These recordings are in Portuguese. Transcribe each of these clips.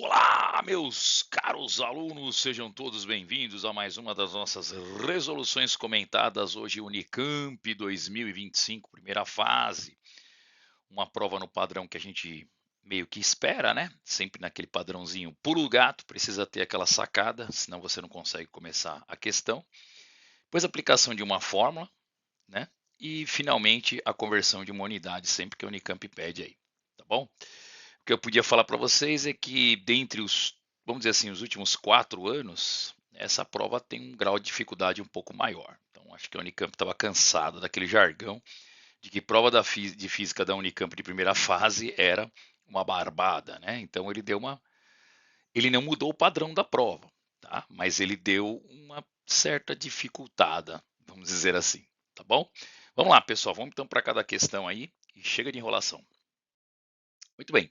Olá, meus caros alunos, sejam todos bem-vindos a mais uma das nossas resoluções comentadas. Hoje, Unicamp 2025, primeira fase. Uma prova no padrão que a gente meio que espera, né? Sempre naquele padrãozinho pulo gato, precisa ter aquela sacada, senão você não consegue começar a questão. Depois, a aplicação de uma fórmula, né? E, finalmente, a conversão de uma unidade, sempre que a Unicamp pede aí, tá bom? O que eu podia falar para vocês é que dentre os, vamos dizer assim, os últimos 4 anos, essa prova tem um grau de dificuldade um pouco maior. Então, acho que a Unicamp estava cansada daquele jargão de que prova de física da Unicamp de primeira fase era uma barbada, né? Então, ele não mudou o padrão da prova, tá? Mas ele deu uma certa dificultada, vamos dizer assim, tá bom? Vamos lá, pessoal, vamos então para cada questão aí e chega de enrolação. Muito bem.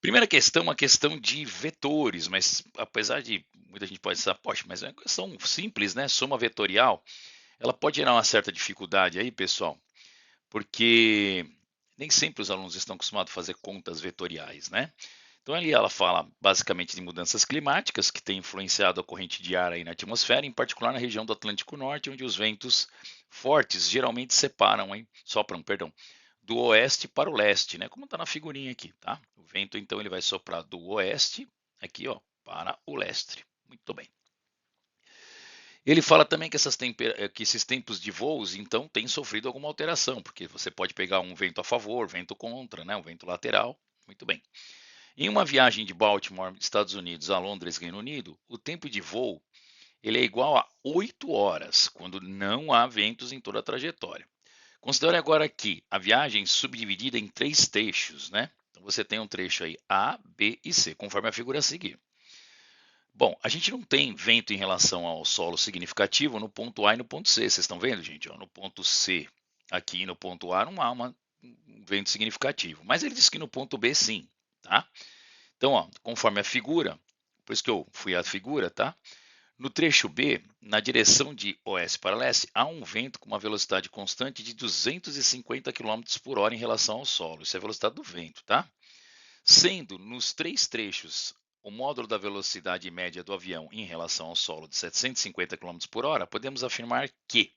Primeira questão, uma questão de vetores, mas apesar de muita gente pode pensar, poxa, mas é uma questão simples, né? Soma vetorial, ela pode gerar uma certa dificuldade aí, pessoal, porque nem sempre os alunos estão acostumados a fazer contas vetoriais, né? Então ali ela fala basicamente de mudanças climáticas que têm influenciado a corrente de ar aí na atmosfera, em particular na região do Atlântico Norte, onde os ventos fortes geralmente sopram, perdão, do oeste para o leste, né? Como está na figurinha aqui, tá? O vento então ele vai soprar do oeste aqui, ó, para o leste. Muito bem. Ele fala também que, que esses tempos de voos, então, têm sofrido alguma alteração, porque você pode pegar um vento a favor, vento contra, né? Um vento lateral. Muito bem. Em uma viagem de Baltimore, Estados Unidos, a Londres, Reino Unido, o tempo de voo ele é igual a 8 horas, quando não há ventos em toda a trajetória. Considere agora que a viagem é subdividida em 3 trechos, né? Então você tem um trecho aí A, B e C, conforme a figura a seguir. Bom, a gente não tem vento em relação ao solo significativo no ponto A e no ponto C. Vocês estão vendo, gente? Ó, no ponto C, aqui e no ponto A não há um vento significativo. Mas ele diz que no ponto B sim, tá? Então, ó, conforme a figura, por isso que eu fui à figura, tá? No trecho B, na direção de oeste para leste, há um vento com uma velocidade constante de 250 km por hora em relação ao solo. Isso é a velocidade do vento, tá? Sendo nos 3 trechos o módulo da velocidade média do avião em relação ao solo de 750 km por hora, podemos afirmar que,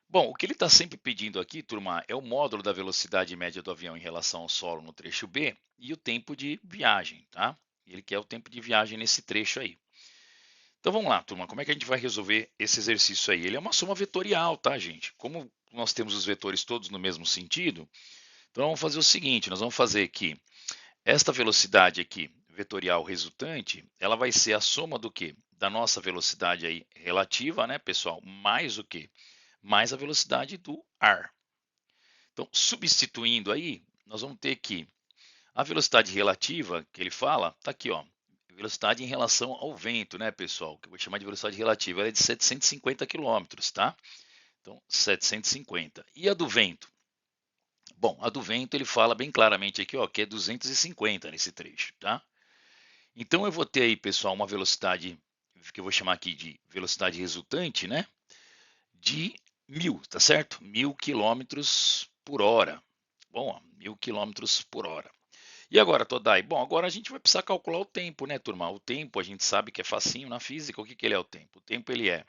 bom, o que ele está sempre pedindo aqui, turma, é o módulo da velocidade média do avião em relação ao solo no trecho B e o tempo de viagem, tá? Ele quer o tempo de viagem nesse trecho aí. Então vamos lá, turma, como é que a gente vai resolver esse exercício aí? Ele é uma soma vetorial, tá, gente? Como nós temos os vetores todos no mesmo sentido, então vamos fazer o seguinte, nós vamos fazer que esta velocidade aqui, vetorial resultante, ela vai ser a soma do quê? Da nossa velocidade aí relativa, né, pessoal? Mais o quê? Mais a velocidade do ar. Então, substituindo aí, nós vamos ter que a velocidade relativa que ele fala, tá aqui, ó. Velocidade em relação ao vento, né, pessoal? Que eu vou chamar de velocidade relativa, ela é de 750 quilômetros, tá? Então, 750. E a do vento? Bom, a do vento ele fala bem claramente aqui, ó, que é 250 nesse trecho, tá? Então eu vou ter aí, pessoal, uma velocidade que eu vou chamar aqui de velocidade resultante, né? De 1000, tá certo? 1000 km por hora. Bom, ó, 1000 km por hora. E agora, Todai? Bom, agora a gente vai precisar calcular o tempo, né, turma? O tempo a gente sabe que é facinho na física. O que, que ele é o tempo? O tempo ele é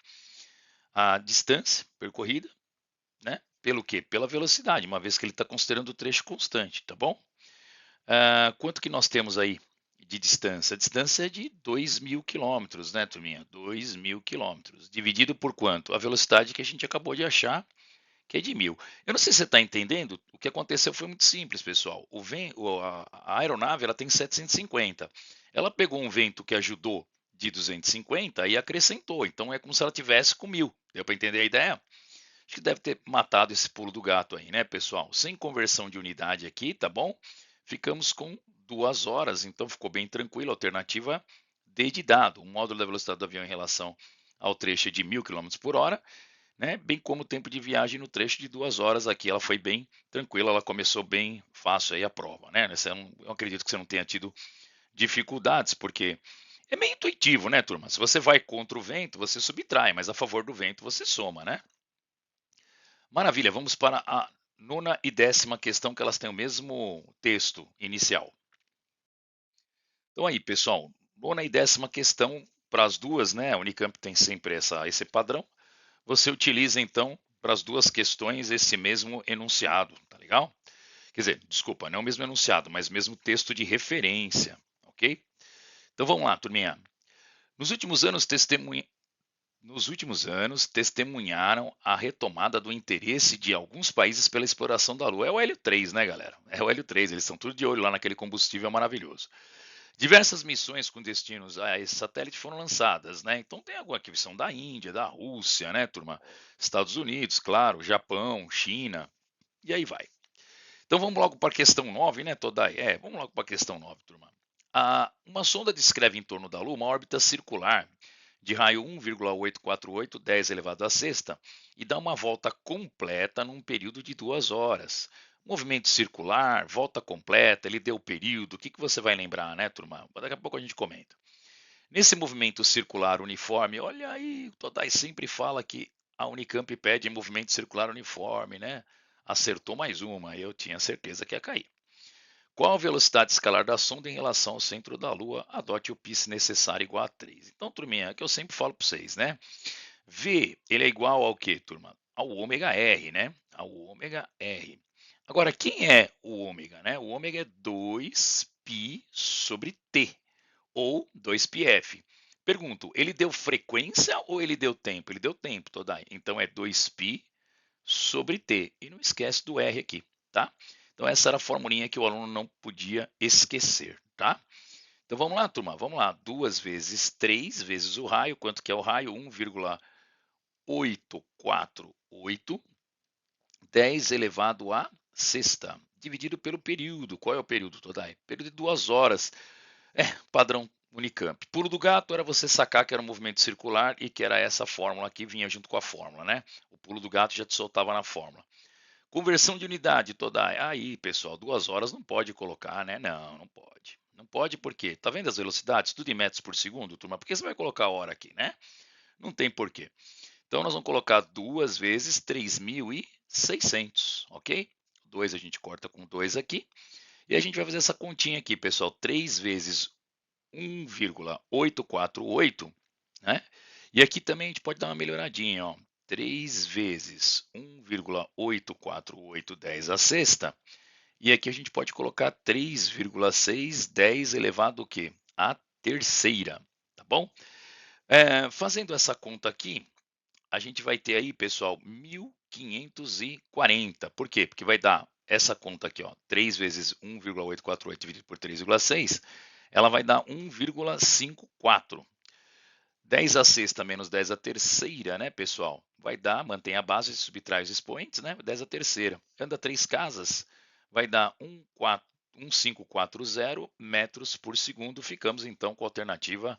a distância percorrida, né? Pelo quê? Pela velocidade, uma vez que ele está considerando o trecho constante, tá bom? Quanto que nós temos aí de distância? A distância é de 2.000 km, né, turminha? 2.000 km. Dividido por quanto? A velocidade que a gente acabou de achar, que é de 1000. Eu não sei se você está entendendo, o que aconteceu foi muito simples, pessoal. A aeronave ela tem 750. Ela pegou um vento que ajudou de 250 e acrescentou. Então é como se ela tivesse com 1000. Deu para entender a ideia? Acho que deve ter matado esse pulo do gato aí, né, pessoal? Sem conversão de unidade aqui, tá bom? Ficamos com 2 horas, então ficou bem tranquilo. Alternativa D de dado. O módulo da velocidade do avião em relação ao trecho é de 1000 km por hora, né? Bem como o tempo de viagem no trecho de 2 horas aqui, ela foi bem tranquila, ela começou bem fácil aí a prova, né? Eu acredito que você não tenha tido dificuldades, porque é meio intuitivo, né, turma? Se você vai contra o vento, você subtrai, mas a favor do vento você soma, né? Maravilha, vamos para a nona e 10ª questão, que elas têm o mesmo texto inicial. Então aí, pessoal, nona e décima questão para as duas, né? A Unicamp tem sempre esse padrão. Você utiliza então para as duas questões esse mesmo enunciado, tá legal? Quer dizer, desculpa, não o mesmo enunciado, mas mesmo texto de referência, ok? Então vamos lá, turminha. Nos últimos anos, testemunharam a retomada do interesse de alguns países pela exploração da Lua. É o Hélio 3, né, galera? É o Hélio 3, eles estão tudo de olho lá naquele combustível maravilhoso. Diversas missões com destinos a esse satélite foram lançadas, né? Então tem alguma aqui, são da Índia, da Rússia, né, turma? Estados Unidos, claro, Japão, China, e aí vai. Então vamos logo para a questão 9, né, Todai? Vamos logo para a questão 9, turma. Uma sonda descreve em torno da Lua uma órbita circular de raio 1,848, 10 elevado à sexta, e dá uma volta completa num período de 2 horas. Movimento circular, volta completa, ele deu período, o que você vai lembrar, né, turma? Daqui a pouco a gente comenta. Nesse movimento circular uniforme, olha aí, o Todai sempre fala que a Unicamp pede movimento circular uniforme, né? Acertou mais uma, eu tinha certeza que ia cair. Qual a velocidade escalar da sonda em relação ao centro da Lua? Adote o π necessário igual a 3. Então, turminha, é que eu sempre falo para vocês, né? V, ele é igual ao quê, turma? Ao ômega R, né? Ao ômega R. Agora, quem é o ômega, né? O ômega é 2π sobre T, ou 2πf. Pergunto, ele deu frequência ou ele deu tempo? Ele deu tempo, Todai. Então, é 2π sobre T. E não esquece do R aqui, tá? Então, essa era a formulinha que o aluno não podia esquecer, tá? Então, vamos lá, turma, vamos lá. 2 vezes 3 vezes o raio. Quanto que é o raio? 1,848, 10 elevado a sexta, dividido pelo período. Qual é o período, Todai? Período de 2 horas. Padrão Unicamp. Pulo do gato era você sacar que era um movimento circular e que era essa fórmula que vinha junto com a fórmula, né? O pulo do gato já te soltava na fórmula. Conversão de unidade toda. Aí, pessoal, 2 horas não pode colocar, né? Não, não pode. Não pode porque, tá vendo as velocidades? Tudo em metros por segundo, turma? Por que você vai colocar a hora aqui, né? Não tem porquê. Então, nós vamos colocar 2 vezes 3.600, ok? 2 a gente corta com 2 aqui. E a gente vai fazer essa continha aqui, pessoal. 3 vezes 1,848, né? E aqui também a gente pode dar uma melhoradinha, ó. 3 vezes 1,848, 10 a sexta. E aqui a gente pode colocar 3,6, 10 elevado o quê? A terceira, tá bom? Fazendo essa conta aqui, a gente vai ter aí, pessoal, 1.540. Por quê? Porque vai dar essa conta aqui, ó, 3 vezes 1,848 dividido por 3,6, ela vai dar 1,54. 10 a sexta menos 10 a terceira, né, pessoal? Vai dar, mantém a base e subtrai os expoentes, né? 10 a terceira. Anda 3 casas, vai dar 1,540 metros por segundo. Ficamos então com a alternativa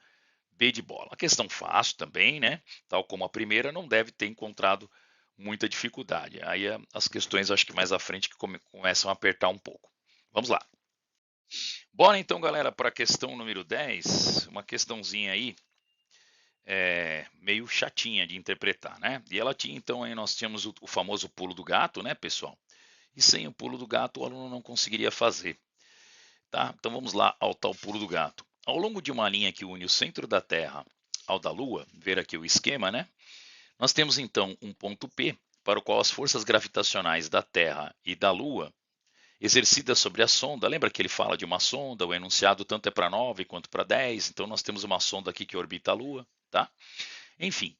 B de bola. A questão fácil também, né? Tal como a primeira, não deve ter encontrado muita dificuldade. Aí as questões, acho que mais à frente, que começam a apertar um pouco. Vamos lá. Bora então, galera, para a questão número 10. Uma questãozinha aí meio chatinha de interpretar, né? E ela tinha, então, aí nós tínhamos o famoso pulo do gato, né, pessoal? E sem o pulo do gato, o aluno não conseguiria fazer, tá? Então vamos lá ao tal pulo do gato. Ao longo de uma linha que une o centro da Terra ao da Lua, ver aqui o esquema, né? Nós temos então um ponto P, para o qual as forças gravitacionais da Terra e da Lua, exercidas sobre a sonda, lembra que ele fala de uma sonda, o enunciado tanto é para 9 quanto para 10, então nós temos uma sonda aqui que orbita a Lua, tá? Enfim,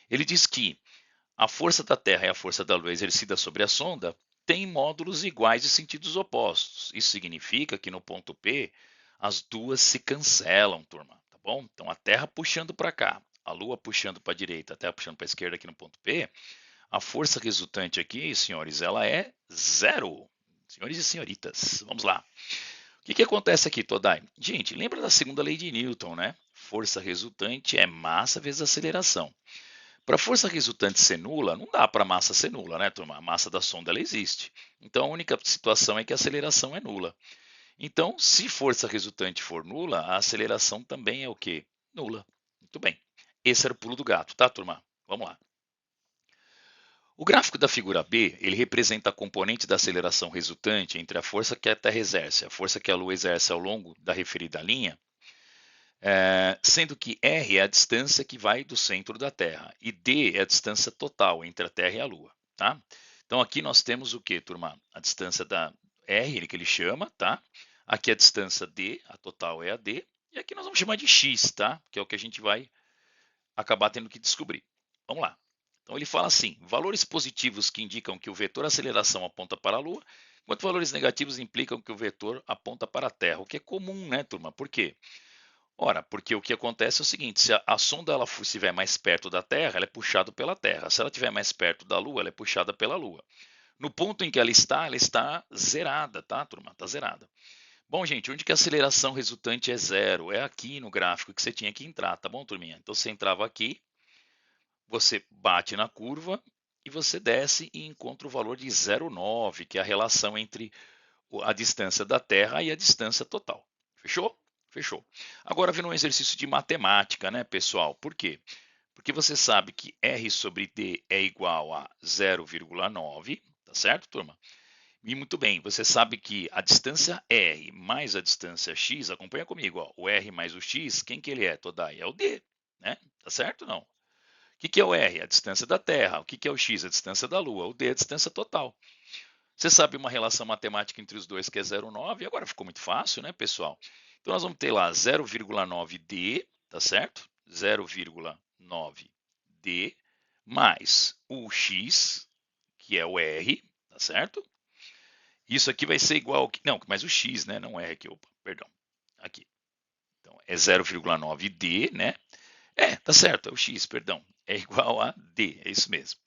ele diz que a força da Terra e a força da Lua exercida sobre a sonda têm módulos iguais de sentidos opostos. Isso significa que no ponto P, as duas se cancelam, turma, tá bom? Então a Terra puxando para cá, a Lua puxando para a direita, a Terra puxando para a esquerda aqui no ponto P, a força resultante aqui, senhores, ela é zero. Senhores e senhoritas, vamos lá. O que acontece aqui, Todai? Gente, lembra da segunda lei de Newton, né? Força resultante é massa vezes aceleração. Para a força resultante ser nula, não dá para a massa ser nula, né, turma? A massa da sonda ela existe. Então a única situação é que a aceleração é nula. Então, se força resultante for nula, a aceleração também é o quê? Nula. Muito bem. Esse era o pulo do gato, tá, turma? Vamos lá. O gráfico da figura B, ele representa a componente da aceleração resultante entre a força que a Terra exerce e a força que a Lua exerce ao longo da referida linha. Sendo que r é a distância que vai do centro da Terra e d é a distância total entre a Terra e a Lua, tá? Então aqui nós temos o que, turma? A distância da r, que ele chama, tá? Aqui a distância d, a total é a d, e aqui nós vamos chamar de x, tá? Que é o que a gente vai acabar tendo que descobrir. Vamos lá. Então ele fala assim: valores positivos que indicam que o vetor aceleração aponta para a Lua, enquanto valores negativos implicam que o vetor aponta para a Terra, o que é comum, né, turma? Por quê? Ora, porque o que acontece é o seguinte: se a sonda estiver mais perto da Terra, ela é puxada pela Terra. Se ela estiver mais perto da Lua, ela é puxada pela Lua. No ponto em que ela está zerada, tá, turma? Está zerada. Bom, gente, onde que a aceleração resultante é zero? É aqui no gráfico que você tinha que entrar, tá bom, turminha? Então você entrava aqui, você bate na curva e você desce e encontra o valor de 0,9, que é a relação entre a distância da Terra e a distância total. Fechou? Fechou. Agora vem um exercício de matemática, né, pessoal? Por quê? Porque você sabe que R sobre D é igual a 0,9, tá certo, turma? E muito bem, você sabe que a distância R mais a distância X, acompanha comigo, ó, o R mais o X, quem que ele é, Todai? É o D, né? Tá certo ou não? O que é o R? A distância da Terra. O que é o X? A distância da Lua. O D é a distância total. Você sabe uma relação matemática entre os dois que é 0,9, e agora ficou muito fácil, né, pessoal? Então nós vamos ter lá 0,9D, tá certo? 0,9D mais o X, que é o R, tá certo? Isso aqui vai ser igual ao que. Não, mas o X, né? Não R aqui, opa, perdão. Aqui. Então é 0,9D, né? Tá certo, é o X, perdão. É igual a D, é isso mesmo.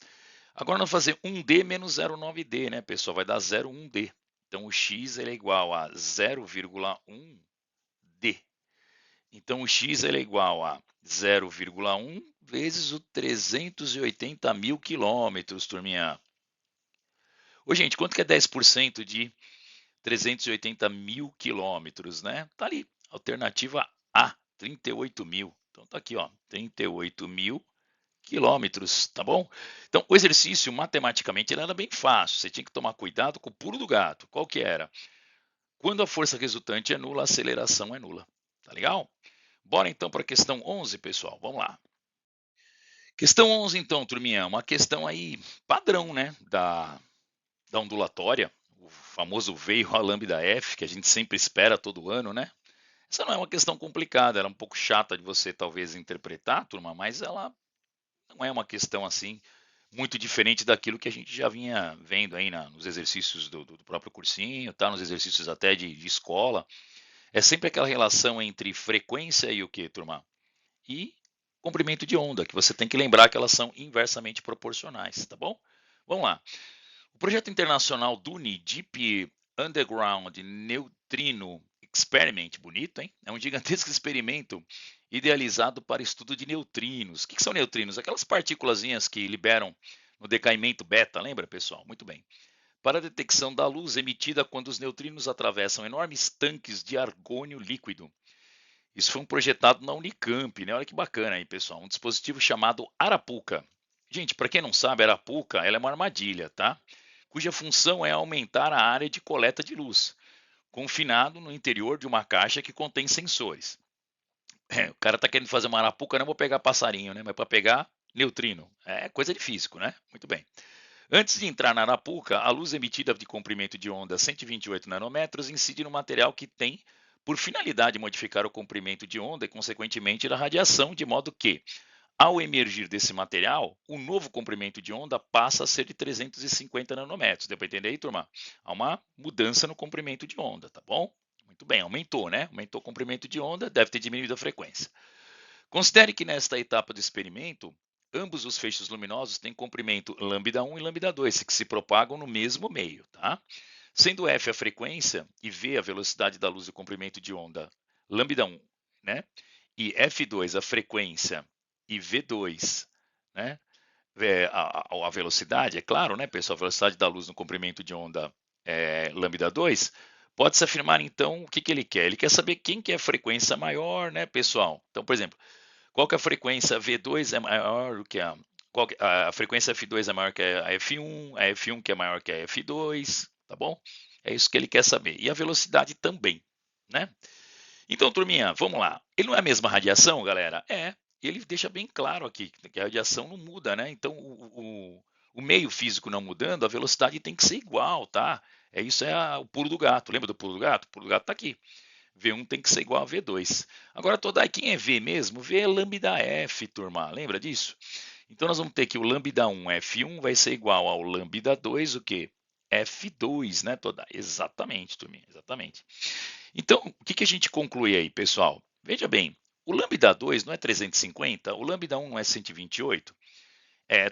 Agora nós vamos fazer 1D menos 0,9D, né, pessoal? Vai dar 0,1D. Então o X ele é igual a 0,1D. Então o X ele é igual a 0,1 vezes o 380 mil quilômetros, turminha. Ô, gente, quanto que é 10% de 380 mil quilômetros, né? Tá ali, alternativa A, 38 mil. Então tá aqui, ó, 38 mil quilômetros, tá bom? Então o exercício, matematicamente, ele era bem fácil. Você tinha que tomar cuidado com o pulo do gato. Qual que era? Quando a força resultante é nula, a aceleração é nula. Tá legal? Bora então para a questão 11, pessoal. Vamos lá. Questão 11, então, turminha. Uma questão aí padrão, né? Da ondulatória. O famoso veio a lambda F, que a gente sempre espera todo ano, né? Essa não é uma questão complicada, ela é um pouco chata de você talvez interpretar, turma, mas ela não é uma questão assim muito diferente daquilo que a gente já vinha vendo aí nos exercícios do próprio cursinho, tá? Nos exercícios até de escola. É sempre aquela relação entre frequência e o que, turma? E comprimento de onda, que você tem que lembrar que elas são inversamente proporcionais, tá bom? Vamos lá. O projeto internacional DUNI, Deep Underground Neutrino Experiment, bonito, hein? É um gigantesco experimento idealizado para estudo de neutrinos. O que são neutrinos? Aquelas partículas que liberam no decaimento beta, lembra, pessoal? Muito bem. Para a detecção da luz emitida quando os neutrinos atravessam enormes tanques de argônio líquido. Isso foi projetado na Unicamp, né? Olha que bacana aí, pessoal. Um dispositivo chamado Arapuca. Gente, para quem não sabe, a Arapuca ela é uma armadilha, tá? Cuja função é aumentar a área de coleta de luz, confinado no interior de uma caixa que contém sensores. O cara está querendo fazer uma arapuca, não vou pegar passarinho, né? Mas para pegar neutrino. É coisa de físico, né? Muito bem. Antes de entrar na arapuca, a luz emitida de comprimento de onda 128 nanômetros incide no material que tem por finalidade modificar o comprimento de onda e, consequentemente, a radiação, de modo que, ao emergir desse material, o novo comprimento de onda passa a ser de 350 nanômetros. Deu para entender aí, turma? Há uma mudança no comprimento de onda, tá bom? Muito bem, aumentou, né? Aumentou o comprimento de onda, deve ter diminuído a frequência. Considere que nesta etapa do experimento, ambos os feixes luminosos têm comprimento lambda1 e lambda2, que se propagam no mesmo meio, tá? Sendo f a frequência e v a velocidade da luz e o comprimento de onda lambda1, né? E f2 a frequência e v2, né? A velocidade, é claro, né, pessoal? A velocidade da luz no comprimento de onda lambda 2. Pode-se afirmar, então, o que ele quer? Ele quer saber quem que é a frequência maior, né, pessoal? Então, por exemplo, qual que é a frequência V2 é maior do que a frequência F2 é maior que a F1 que é maior que a F2, tá bom? É isso que ele quer saber. E a velocidade também, né? Então, turminha, vamos lá. Ele não é a mesma radiação, galera? É. Ele deixa bem claro aqui que a radiação não muda, né? Então, o meio físico não mudando, a velocidade tem que ser igual, tá? Isso é o pulo do gato. Lembra do pulo do gato? O pulo do gato está aqui. V1 tem que ser igual a V2. Agora, Todai, quem é V mesmo? V é lambda F, turma. Lembra disso? Então, nós vamos ter que o lambda 1, F1, vai ser igual ao lambda 2, o quê? F2, né, Todai? Exatamente, turminha, exatamente. Então, o que a gente conclui aí, pessoal? Veja bem, o lambda 2 não é 350, o lambda 1 não é 128?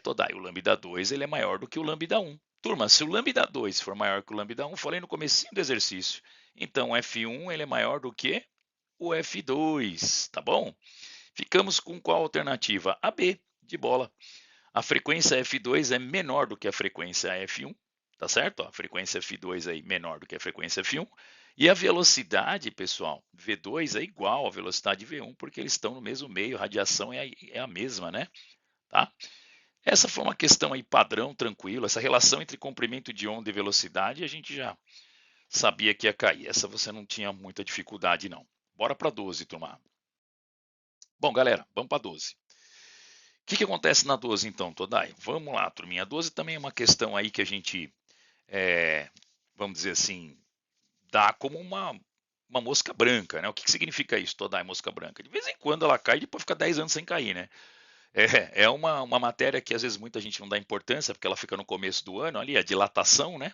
Todai, o lambda 2 ele é maior do que o lambda 1. Turma, se o lambda 2 for maior que o lambda 1, falei no comecinho do exercício, então o F1 ele é maior do que o F2, tá bom? Ficamos com qual alternativa? A B, de bola. A frequência F2 é menor do que a frequência F1, tá certo? A frequência F2 aí menor do que a frequência F1. E a velocidade, pessoal, V2 é igual à velocidade V1, porque eles estão no mesmo meio, a radiação é a mesma, né? Tá? Essa foi uma questão aí padrão, tranquilo. Essa relação entre comprimento de onda e velocidade, a gente já sabia que ia cair. Essa você não tinha muita dificuldade, não. Bora para 12, turma. Bom, galera, vamos para 12. O que acontece na 12, então, Todai? Vamos lá, turminha. A 12 também é uma questão aí que a gente, vamos dizer assim, dá como uma mosca branca, né? O que significa isso, Todai, mosca branca? De vez em quando ela cai e depois fica 10 anos sem cair, né? É uma matéria que às vezes muita gente não dá importância, porque ela fica no começo do ano ali, a dilatação, né?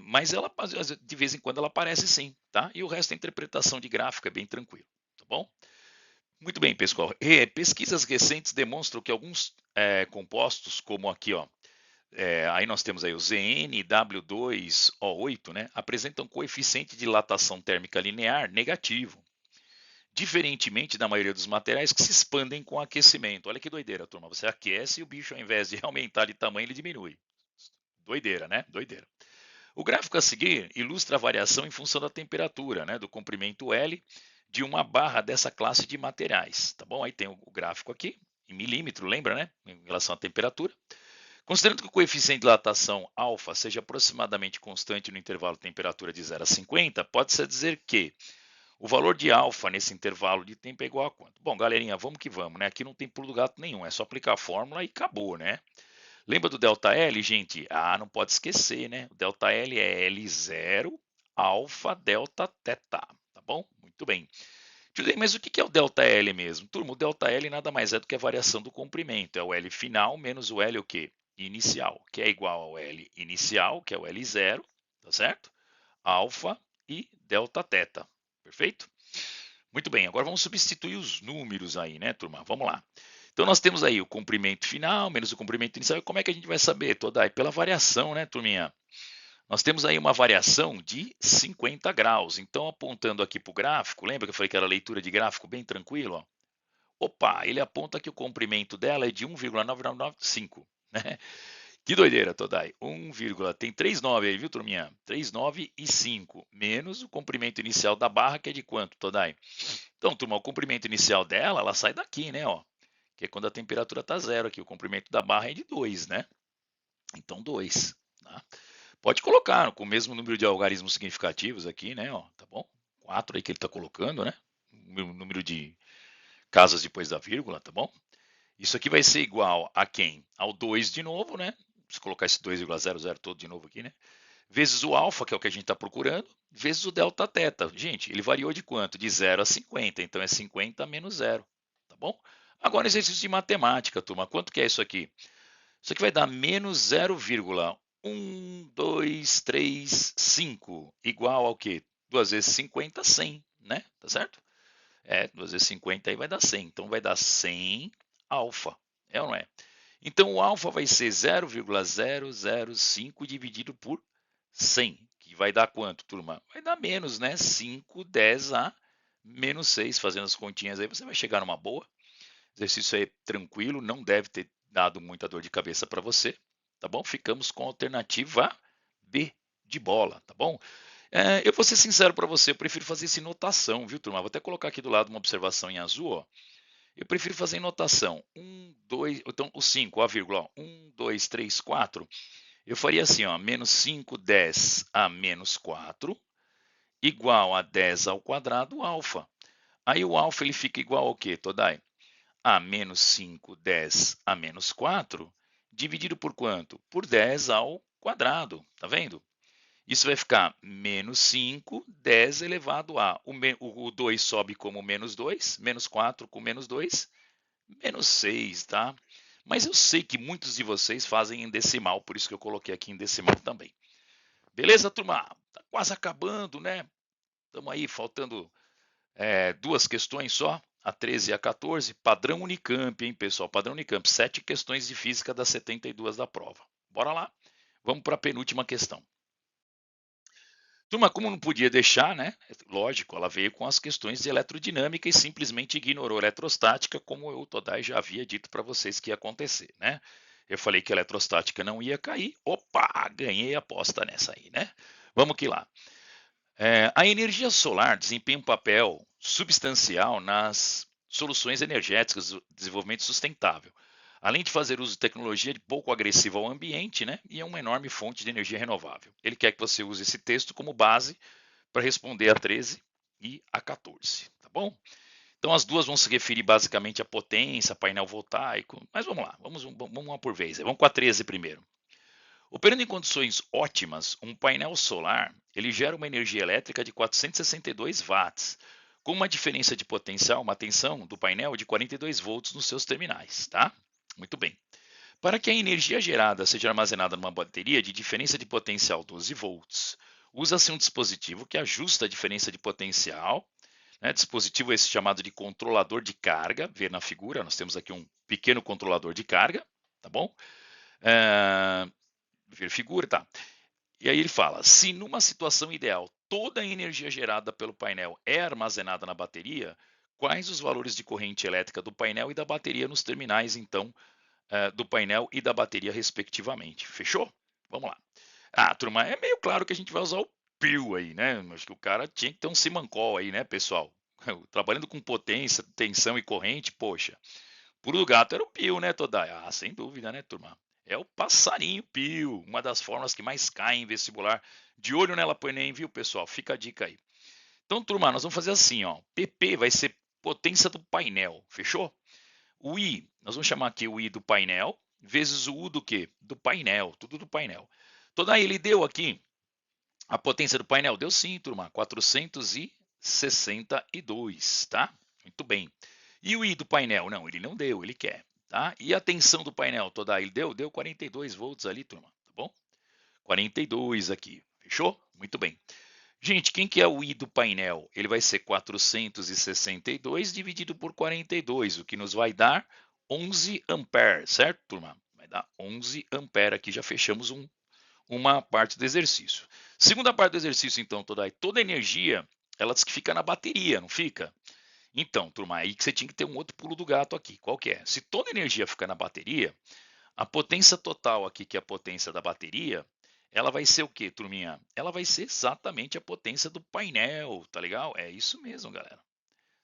Mas ela, de vez em quando, ela aparece sim, tá? E o resto é interpretação de gráfico, é bem tranquilo, tá bom? Muito bem, pessoal. Pesquisas recentes demonstram que alguns compostos, como aqui, ó, aí nós temos aí o ZnW2O8, né, apresentam coeficiente de dilatação térmica linear negativo, diferentemente da maioria dos materiais que se expandem com aquecimento. Olha que doideira, turma. Você aquece e o bicho, ao invés de aumentar de tamanho, ele diminui. Doideira, né? Doideira. O gráfico a seguir ilustra a variação em função da temperatura, né, do comprimento L de uma barra dessa classe de materiais, tá bom? Aí tem o gráfico aqui, em milímetro, lembra, né, em relação à temperatura. Considerando que o coeficiente de dilatação alfa seja aproximadamente constante no intervalo de temperatura de 0 a 50, pode-se dizer que o valor de alfa nesse intervalo de tempo é igual a quanto? Bom, galerinha, vamos que vamos, né? Aqui não tem pulo do gato nenhum, é só aplicar a fórmula e acabou, né? Lembra do ΔL, gente? Não pode esquecer, né? O ΔL é L0 alfa delta teta, tá bom? Muito bem. Mas o que é o ΔL mesmo? Turma, o ΔL nada mais é do que a variação do comprimento. É o L final menos o L o quê? Inicial, que é igual ao L inicial, que é o L0, tá certo? Alfa e delta teta, perfeito? Muito bem, agora vamos substituir os números aí, né, turma? Vamos lá. Então nós temos aí o comprimento final menos o comprimento inicial. E como é que a gente vai saber, Todai? Pela variação, né, turminha? Nós temos aí uma variação de 50 graus. Então, apontando aqui para o gráfico, lembra que eu falei que era leitura de gráfico bem tranquilo? Ó? Opa, ele aponta que o comprimento dela é de 1,9995. Né? Que doideira, Todai. Tem 3,9 aí, viu, turminha? 3,9 e 5, menos o comprimento inicial da barra, que é de quanto, Todai? Então, turma, o comprimento inicial dela, ela sai daqui, né? Ó, que é quando a temperatura está zero aqui. O comprimento da barra é de 2, né? Então, 2. Tá? Pode colocar com o mesmo número de algarismos significativos aqui, né? Ó, tá bom? 4 aí que ele está colocando, né? O número de casas depois da vírgula, tá bom? Isso aqui vai ser igual a quem? Ao 2 de novo, né? Se colocar esse 2,00 todo de novo aqui, né? Vezes o alfa, que é o que a gente está procurando, vezes o delta teta. Gente, ele variou de quanto? De 0 a 50. Então é 50 menos 0. Tá bom? Agora, exercício de matemática, turma. Quanto que é isso aqui? Isso aqui vai dar menos 0,1235 igual ao quê? 2 vezes 50, 100, né? Tá certo? 2 vezes 50 aí vai dar 100. Então vai dar 100 alfa. É ou não é? Então o alfa vai ser 0,005 dividido por 100, que vai dar quanto, turma? Vai dar menos, né? 5, 10 a menos 6. Fazendo as continhas aí, você vai chegar numa boa. O exercício aí tranquilo, não deve ter dado muita dor de cabeça para você, tá bom? Ficamos com a alternativa B de bola, tá bom? Eu vou ser sincero para você, eu prefiro fazer isso em notação, viu, turma? Vou até colocar aqui do lado uma observação em azul, ó. Eu prefiro fazer em notação. 1, 2, então o 5, a vírgula, ó. 1, 2, 3, 4. Eu faria assim, ó, menos 5, 10 a menos 4, igual a 10 ao quadrado alfa. Aí o alfa ele fica igual ao quê, Todai? A menos 5, 10 a menos 4, dividido por quanto? Por 10 ao quadrado, tá vendo? Isso vai ficar menos 5, 10 elevado a. O 2 sobe como menos 2, menos 4 com menos 2, menos 6, tá? Mas eu sei que muitos de vocês fazem em decimal, por isso que eu coloquei aqui em decimal também. Beleza, turma? Tá quase acabando, né? Estamos aí, faltando duas questões só, a 13 e a 14. Padrão Unicamp, hein, pessoal? Padrão Unicamp, 7 questões de física das 72 da prova. Bora lá? Vamos para a penúltima questão. Turma, como não podia deixar, né? Lógico, ela veio com as questões de eletrodinâmica e simplesmente ignorou a eletrostática, como eu, Todai, já havia dito para vocês que ia acontecer, né? Eu falei que a eletrostática não ia cair. Opa, ganhei a aposta nessa aí, né? Vamos que lá. A energia solar desempenha um papel substancial nas soluções energéticas do desenvolvimento sustentável, além de fazer uso de tecnologia pouco agressiva ao ambiente, né, e é uma enorme fonte de energia renovável. Ele quer que você use esse texto como base para responder a 13 e a 14, tá bom? Então as duas vão se referir basicamente à potência, painel voltaico, mas vamos lá, vamos uma por vez. Vamos com a 13 primeiro. Operando em condições ótimas, um painel solar ele gera uma energia elétrica de 462 watts, com uma diferença de potencial, uma tensão do painel de 42 volts nos seus terminais, tá? Muito bem. Para que a energia gerada seja armazenada numa bateria de diferença de potencial 12 volts, usa-se um dispositivo que ajusta a diferença de potencial, né? Dispositivo esse chamado de controlador de carga, ver na figura, nós temos aqui um pequeno controlador de carga, tá bom? Ver figura, tá? E aí ele fala: se numa situação ideal toda a energia gerada pelo painel é armazenada na bateria, quais os valores de corrente elétrica do painel e da bateria nos terminais, então, do painel e da bateria, respectivamente? Fechou? Vamos lá. Ah, turma, é meio claro que a gente vai usar o pio aí, né? Acho que o cara tinha que ter um simancol aí, né, pessoal? Trabalhando com potência, tensão e corrente, poxa. Pulo do gato era o pio, né, Todai? Ah, sem dúvida, né, turma? É o passarinho pio, uma das formas que mais cai em vestibular. De olho nela, Enem, viu, pessoal? Fica a dica aí. Então, turma, nós vamos fazer assim, ó. PP vai ser potência do painel, fechou? O I, nós vamos chamar aqui o I do painel, vezes o U do quê? Do painel, tudo do painel. Todai, ele deu aqui a potência do painel? Deu sim, turma, 462, tá? Muito bem. E o I do painel? Não, ele não deu, ele quer. Tá? E a tensão do painel toda ele deu? Deu 42 volts ali, turma, tá bom? 42 aqui, fechou? Muito bem. Gente, quem que é o I do painel? Ele vai ser 462 dividido por 42, o que nos vai dar 11 ampere, certo, turma? Vai dar 11 ampere aqui, já fechamos uma parte do exercício. Segunda parte do exercício, então, toda energia, ela diz que fica na bateria, não fica? Então, turma, aí que você tinha que ter um outro pulo do gato aqui. Qual que é? Se toda energia ficar na bateria, a potência total aqui, que é a potência da bateria, ela vai ser o quê, turminha? Ela vai ser exatamente a potência do painel, tá legal? É isso mesmo, galera.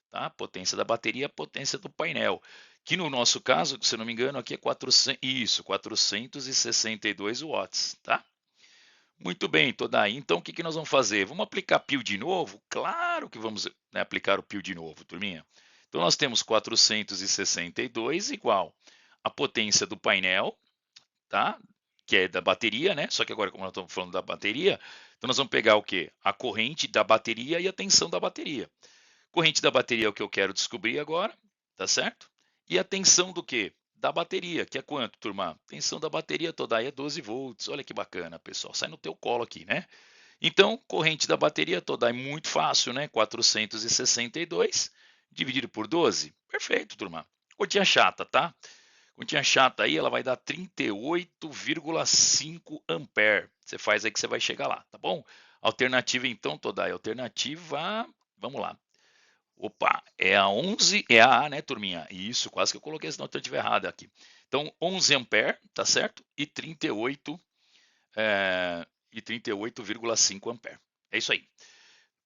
Tá? A potência da bateria, a potência do painel. Que no nosso caso, se não me engano, aqui é 462 watts, tá? Muito bem, Todai. Então, o que, que nós vamos fazer? Vamos aplicar pio de novo? Claro que vamos, né, aplicar o pio de novo, turminha. Então, nós temos 462 igual a potência do painel, tá? Que é da bateria, né? Só que agora, como nós estamos falando da bateria, então nós vamos pegar o quê? A corrente da bateria e a tensão da bateria. Corrente da bateria é o que eu quero descobrir agora, tá certo? E a tensão do quê? Da bateria, que é quanto, turma? Tensão da bateria toda aí é 12 volts. Olha que bacana, pessoal. Sai no teu colo aqui, né? Então, corrente da bateria toda é muito fácil, né? 462 dividido por 12. Perfeito, turma. Continha chata, tá? Continha chata aí, ela vai dar 38,5 ampere. Você faz aí que você vai chegar lá, tá bom? Alternativa, então, toda aí. Alternativa, vamos lá. Opa, é a 11, é a A, né, turminha? Isso, quase que eu coloquei essa alternativa errada aqui. Então, 11 ampere, tá certo? E 38,5 ampere. É isso aí.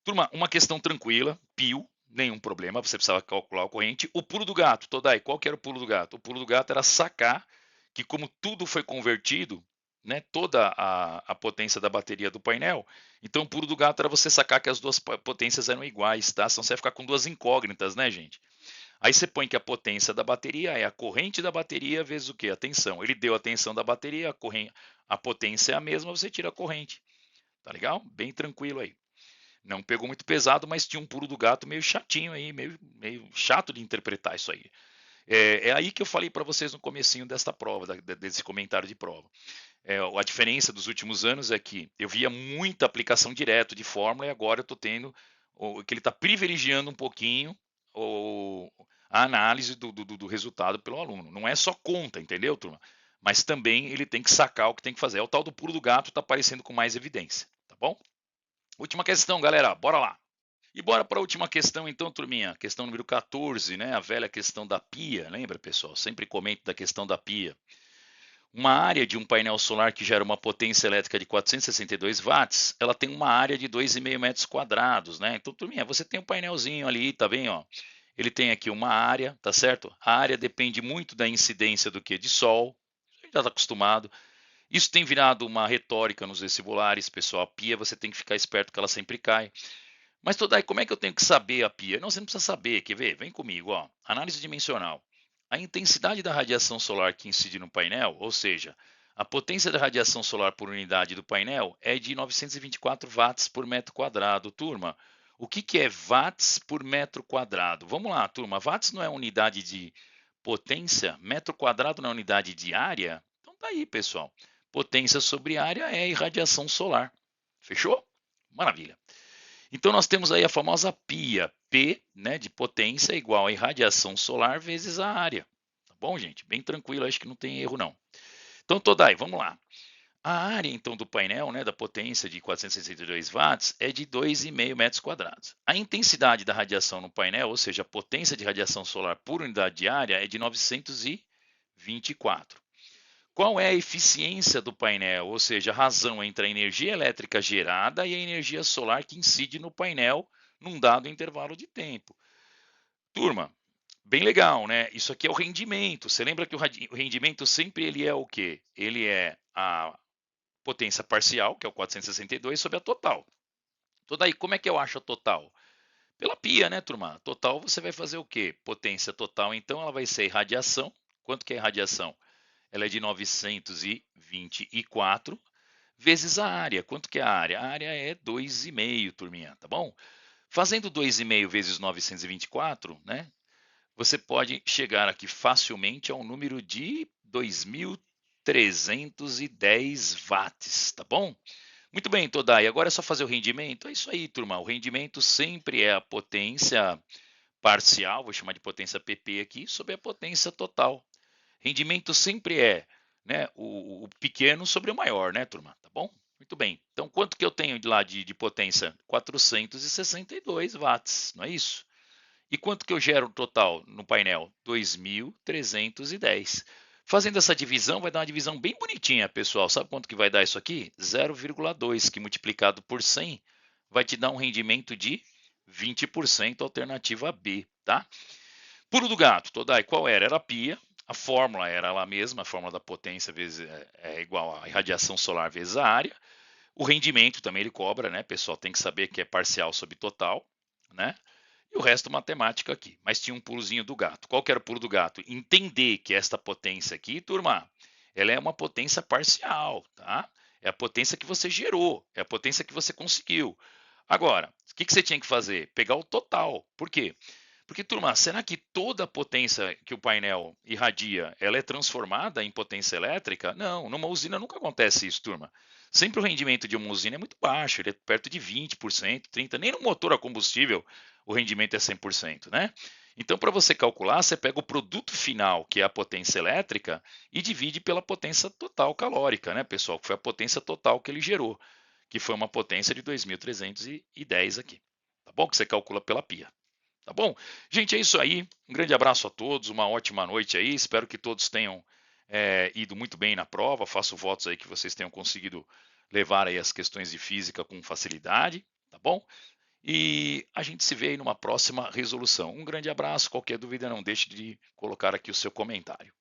Turma, uma questão tranquila, pio, nenhum problema, você precisava calcular a corrente. O pulo do gato, Todai, qual que era o pulo do gato? O pulo do gato era sacar que como tudo foi convertido, né, toda a potência da bateria do painel. Então, o pulo do gato era você sacar que as duas potências eram iguais, tá? Senão você vai ficar com duas incógnitas, né, gente? Aí você põe que a potência da bateria é a corrente da bateria vezes o quê? A tensão. Ele deu a tensão da bateria, a potência é a mesma, você tira a corrente. Tá legal? Bem tranquilo aí. Não pegou muito pesado, mas tinha um pulo do gato meio chatinho aí, meio chato de interpretar isso aí. É aí que eu falei para vocês no comecinho desta prova, desse comentário de prova. A diferença dos últimos anos é que eu via muita aplicação direto de fórmula e agora eu estou tendo que ele está privilegiando um pouquinho a análise do resultado pelo aluno. Não é só conta, entendeu, turma? Mas também ele tem que sacar o que tem que fazer. É o tal do pulo do gato está aparecendo com mais evidência, tá bom? Última questão, galera, bora lá. E bora para a última questão, então, turminha. Questão número 14, né? A velha questão da pia. Lembra, pessoal? Sempre comento da questão da pia. Uma área de um painel solar que gera uma potência elétrica de 462 watts, ela tem uma área de 2,5 metros quadrados, né? Então, turminha, você tem um painelzinho ali, tá bem, ó? Ele tem aqui uma área, tá certo? A área depende muito da incidência do que? De sol. A gente já está acostumado. Isso tem virado uma retórica nos vestibulares, pessoal. A pia você tem que ficar esperto que ela sempre cai. Mas, Todai, como é que eu tenho que saber a pia? Não, você não precisa saber, quer ver? Vem comigo, ó. Análise dimensional. A intensidade da radiação solar que incide no painel, ou seja, a potência da radiação solar por unidade do painel é de 924 watts por metro quadrado. Turma, o que é watts por metro quadrado? Vamos lá, turma. Watts não é unidade de potência, metro quadrado não é unidade de área? Então tá aí, pessoal. Potência sobre área é irradiação solar. Fechou? Maravilha. Então nós temos aí a famosa pia, P, né, de potência igual a irradiação solar vezes a área. Tá bom, gente? Bem tranquilo, acho que não tem erro não. Então, Todai, vamos lá. A área então do painel, né, da potência de 462 watts é de 2,5 metros quadrados. A intensidade da radiação no painel, ou seja, a potência de radiação solar por unidade de área é de 924. Qual é a eficiência do painel, ou seja, a razão entre a energia elétrica gerada e a energia solar que incide no painel num dado intervalo de tempo? Turma, bem legal, né? Isso aqui é o rendimento. Você lembra que o rendimento sempre ele é o quê? Ele é a potência parcial, que é o 462, sobre a total. Então daí, como é que eu acho a total? Pela pia, né, turma? Total você vai fazer o quê? Potência total, então, ela vai ser irradiação. Quanto que é irradiação? Ela é de 924 vezes a área. Quanto que é a área? A área é 2,5, turminha, tá bom? Fazendo 2,5 vezes 924, né? Você pode chegar aqui facilmente a um número de 2.310 watts, tá bom? Muito bem, Todai. Agora é só fazer o rendimento. É isso aí, turma. O rendimento sempre é a potência parcial, vou chamar de potência PP aqui, sobre a potência total. Rendimento sempre é, né, o pequeno sobre o maior, né, turma? Tá bom? Muito bem. Então, quanto que eu tenho de lá de potência? 462 watts, não é isso? E quanto que eu gero total no painel? 2.310. Fazendo essa divisão, vai dar uma divisão bem bonitinha, pessoal. Sabe quanto que vai dar isso aqui? 0,2, que multiplicado por 100 vai te dar um rendimento de 20%, alternativa B, tá? Pulo do gato, Todai, qual era? Era a pia. A fórmula era ela mesma, a fórmula da potência vezes, é igual a irradiação solar vezes a área. O rendimento também ele cobra, né? Pessoal tem que saber que é parcial sobre total, né? E o resto matemática aqui. Mas tinha um pulozinho do gato. Qual que era o pulo do gato? Entender que esta potência aqui, turma, ela é uma potência parcial, tá? É a potência que você gerou, é a potência que você conseguiu. Agora, o que você tinha que fazer? Pegar o total. Por quê? Porque, turma, será que toda a potência que o painel irradia, ela é transformada em potência elétrica? Não, numa usina nunca acontece isso, turma. Sempre o rendimento de uma usina é muito baixo, ele é perto de 20%, 30%, nem no motor a combustível o rendimento é 100%, né? Então, para você calcular, você pega o produto final, que é a potência elétrica, e divide pela potência total calórica, né, pessoal? Que foi a potência total que ele gerou, que foi uma potência de 2.310 aqui. Tá bom? Que você calcula pela pia. Tá bom? Gente, é isso aí. Um grande abraço a todos, uma ótima noite aí. Espero que todos tenham ido muito bem na prova. Faço votos aí que vocês tenham conseguido levar aí as questões de física com facilidade, tá bom? E a gente se vê aí numa próxima resolução. Um grande abraço. Qualquer dúvida, não deixe de colocar aqui o seu comentário.